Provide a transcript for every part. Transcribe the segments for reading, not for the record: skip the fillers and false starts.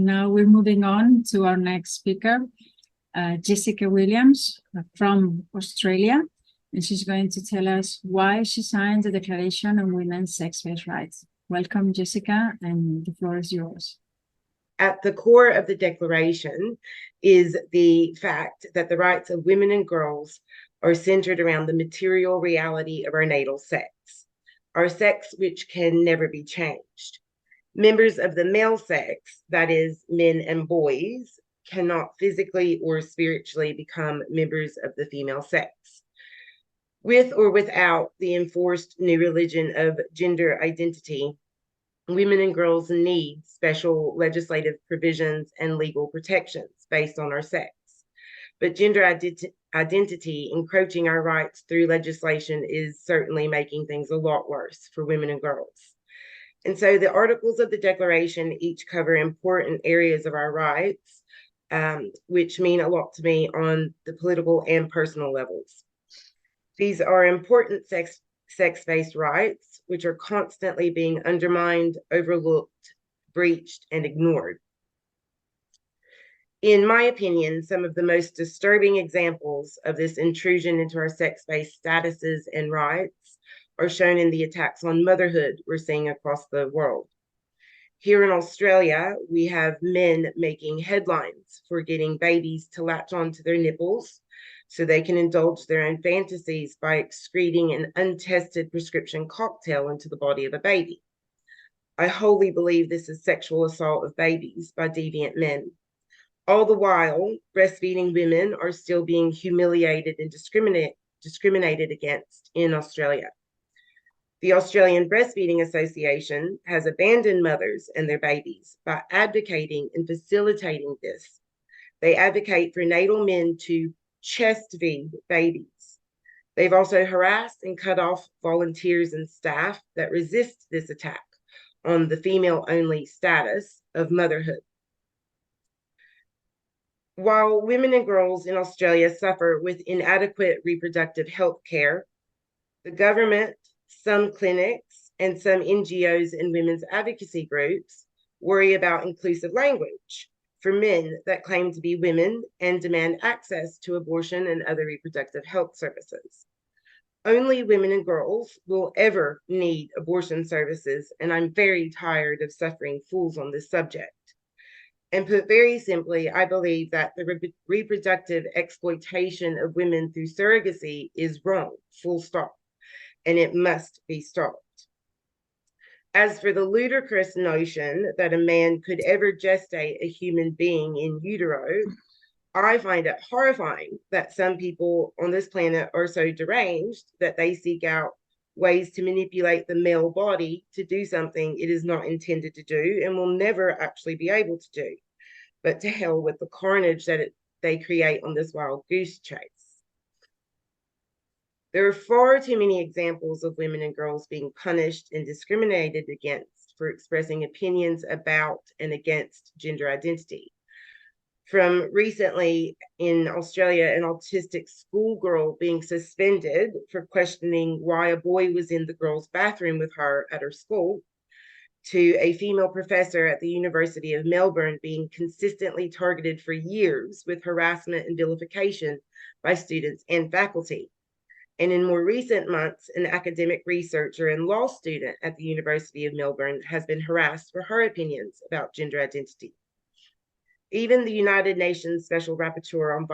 Now we're moving on to our next speaker, Jessica Williams from Australia, and she's going to tell us why she signed the Declaration on Women's Sex-Based Rights. Welcome, Jessica, and the floor is yours. At the core of the Declaration is the fact that the rights of women and girls are centered around the material reality of our natal sex, our sex which can never be changed. Members of the male sex, that is, men and boys, cannot physically or spiritually become members of the female sex. With or without the enforced new religion of gender identity, women and girls need special legislative provisions and legal protections based on our sex. But gender identity encroaching our rights through legislation is certainly making things a lot worse for women and girls. And so the articles of the Declaration each cover important areas of our rights, which mean a lot to me on the political and personal levels. These are important sex-based rights, which are constantly being undermined, overlooked, breached, and ignored. In my opinion, some of the most disturbing examples of this intrusion into our sex-based statuses and rights are shown in the attacks on motherhood we're seeing across the world. Here in Australia, we have men making headlines for getting babies to latch onto their nipples so they can indulge their own fantasies by excreting an untested prescription cocktail into the body of a baby. I wholly believe this is sexual assault of babies by deviant men. All the while, breastfeeding women are still being humiliated and discriminated against in Australia. The Australian Breastfeeding Association has abandoned mothers and their babies by advocating and facilitating this. They advocate for natal men to chest feed babies. They've also harassed and cut off volunteers and staff that resist this attack on the female-only status of motherhood. While women and girls in Australia suffer with inadequate reproductive health care, the government, some clinics, and some NGOs and women's advocacy groups worry about inclusive language for men that claim to be women and demand access to abortion and other reproductive health services. Only women and girls will ever need abortion services, and I'm very tired of suffering fools on this subject. And put very simply, I believe that the reproductive exploitation of women through surrogacy is wrong, full stop, and it must be stopped. As for the ludicrous notion that a man could ever gestate a human being in utero, I find it horrifying that some people on this planet are so deranged that they seek out ways to manipulate the male body to do something it is not intended to do and will never actually be able to do. But to hell with the carnage that they create on this wild goose chase. There are far too many examples of women and girls being punished and discriminated against for expressing opinions about and against gender identity. From recently in Australia, an autistic schoolgirl being suspended for questioning why a boy was in the girl's bathroom with her at her school, to a female professor at the University of Melbourne being consistently targeted for years with harassment and vilification by students and faculty. And in more recent months, an academic researcher and law student at the University of Melbourne has been harassed for her opinions about gender identity. Even the United Nations Special Rapporteur on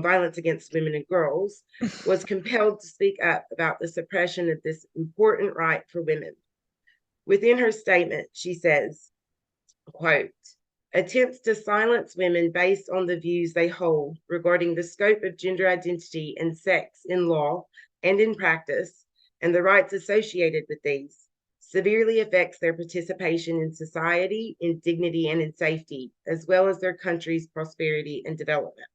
violence against women and girls was compelled to speak up about the suppression of this important right for women. Within her statement, she says, quote, attempts to silence women based on the views they hold regarding the scope of gender identity and sex in law and in practice, and the rights associated with these, severely affects their participation in society, in dignity, and in safety, as well as their country's prosperity and development.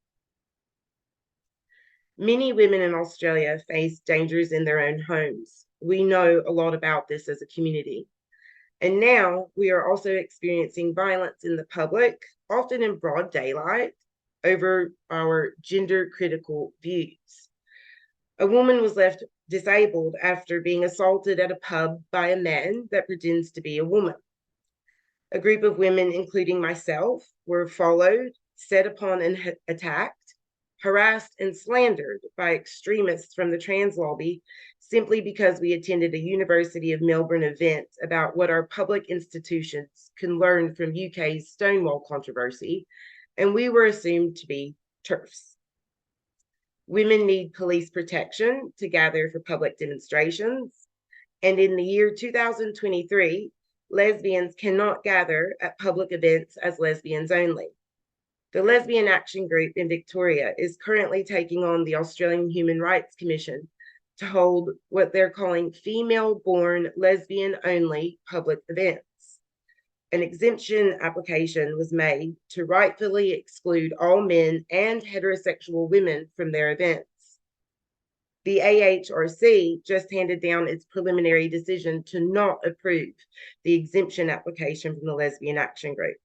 Many women in Australia face dangers in their own homes. We know a lot about this as a community. And now we are also experiencing violence in the public, often in broad daylight, over our gender-critical views. A woman was left disabled after being assaulted at a pub by a man that pretends to be a woman. A group of women, including myself, were followed, set upon and attacked, harassed and slandered by extremists from the trans lobby simply because we attended a University of Melbourne event about what our public institutions can learn from UK's Stonewall controversy, and we were assumed to be TERFs. Women need police protection to gather for public demonstrations, and in the year 2023, lesbians cannot gather at public events as lesbians only. The Lesbian Action Group in Victoria is currently taking on the Australian Human Rights Commission to hold what they're calling female-born lesbian-only public events. An exemption application was made to rightfully exclude all men and heterosexual women from their events. The AHRC just handed down its preliminary decision to not approve the exemption application from the Lesbian Action Group.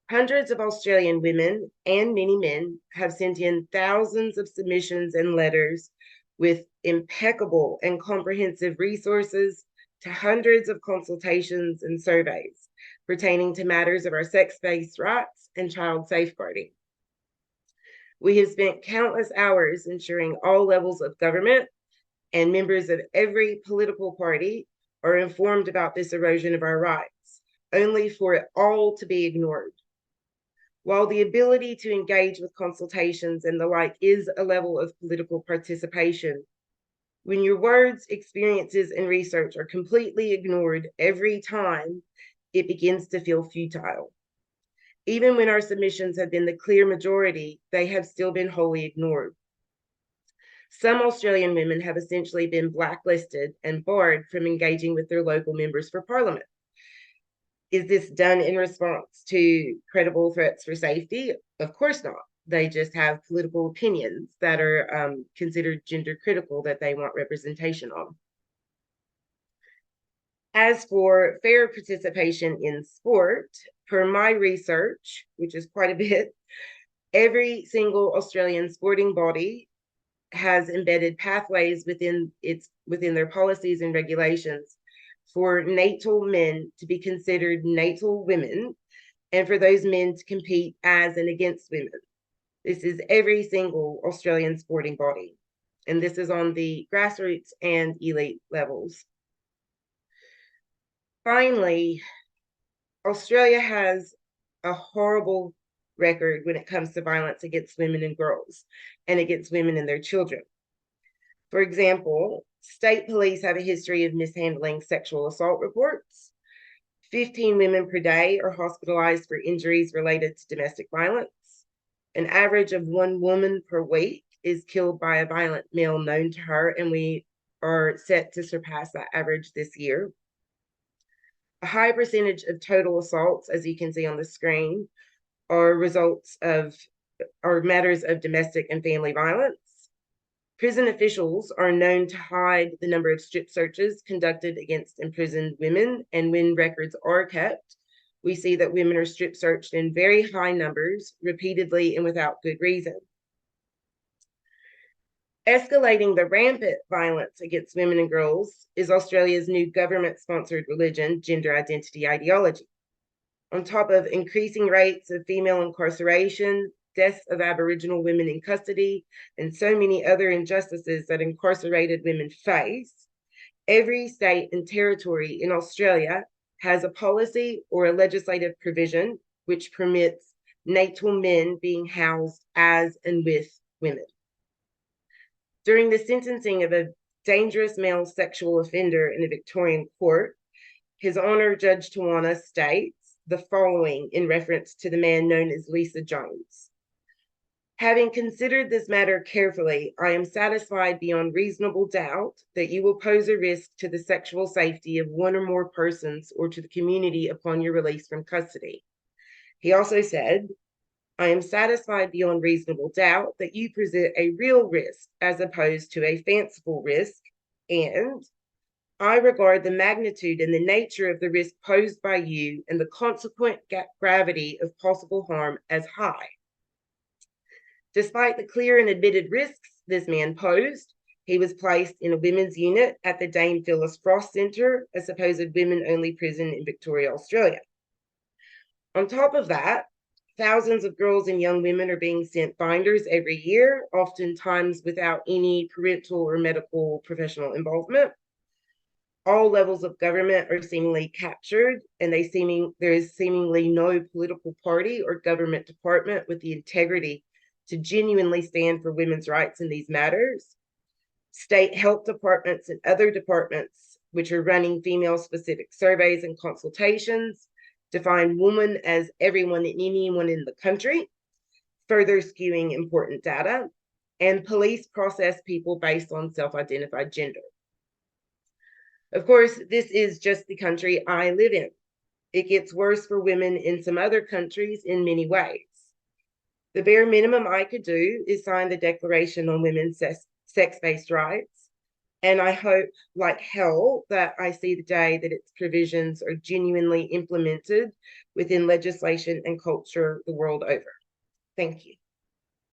Hundreds of Australian women and many men have sent in thousands of submissions and letters with impeccable and comprehensive resources to hundreds of consultations and surveys pertaining to matters of our sex-based rights and child safeguarding. We have spent countless hours ensuring all levels of government and members of every political party are informed about this erosion of our rights, only for it all to be ignored. While the ability to engage with consultations and the like is a level of political participation, when your words, experiences, and research are completely ignored every time, it begins to feel futile. Even when our submissions have been the clear majority, they have still been wholly ignored. Some Australian women have essentially been blacklisted and barred from engaging with their local members for parliament. Is this done in response to credible threats for safety? Of course not. They just have political opinions that are considered gender critical that they want representation on. As for fair participation in sport, per my research, which is quite a bit, every single Australian sporting body has embedded pathways within their policies and regulations for natal men to be considered natal women, and for those men to compete as and against women. This is every single Australian sporting body, and this is on the grassroots and elite levels. Finally, Australia has a horrible record when it comes to violence against women and girls and against women and their children. For example, state police have a history of mishandling sexual assault reports. 15 women per day are hospitalized for injuries related to domestic violence. An average of 1 woman per week is killed by a violent male known to her, and we are set to surpass that average this year. A high percentage of total assaults, as you can see on the screen, are matters of domestic and family violence. Prison officials are known to hide the number of strip searches conducted against imprisoned women, and when records are kept, we see that women are strip searched in very high numbers, repeatedly and without good reason. Escalating the rampant violence against women and girls is Australia's new government-sponsored religion, gender identity ideology. On top of increasing rates of female incarceration, deaths of Aboriginal women in custody, and so many other injustices that incarcerated women face, every state and territory in Australia has a policy or a legislative provision which permits natal men being housed as and with women. During the sentencing of a dangerous male sexual offender in a Victorian court, His Honour Judge Tawana states the following in reference to the man known as Lisa Jones. Having considered this matter carefully, I am satisfied beyond reasonable doubt that you will pose a risk to the sexual safety of 1 or more persons or to the community upon your release from custody. He also said, I am satisfied beyond reasonable doubt that you present a real risk as opposed to a fanciful risk, and I regard the magnitude and the nature of the risk posed by you and the consequent gravity of possible harm as high. Despite the clear and admitted risks this man posed, He was placed in a women's unit at the Dame Phyllis Frost Centre, a supposed women-only prison in Victoria, Australia. On top of that, thousands of girls and young women are being sent binders every year, oftentimes without any parental or medical professional involvement. All levels of government are seemingly captured, and there is seemingly no political party or government department with the integrity to genuinely stand for women's rights in these matters. State health departments and other departments, which are running female-specific surveys and consultations, define woman as everyone and anyone in the country, further skewing important data, and police process people based on self-identified gender. Of course, this is just the country I live in. It gets worse for women in some other countries in many ways. The bare minimum I could do is sign the Declaration on Women's Sex-Based Rights, and I hope, like hell, that I see the day that its provisions are genuinely implemented within legislation and culture the world over. Thank you.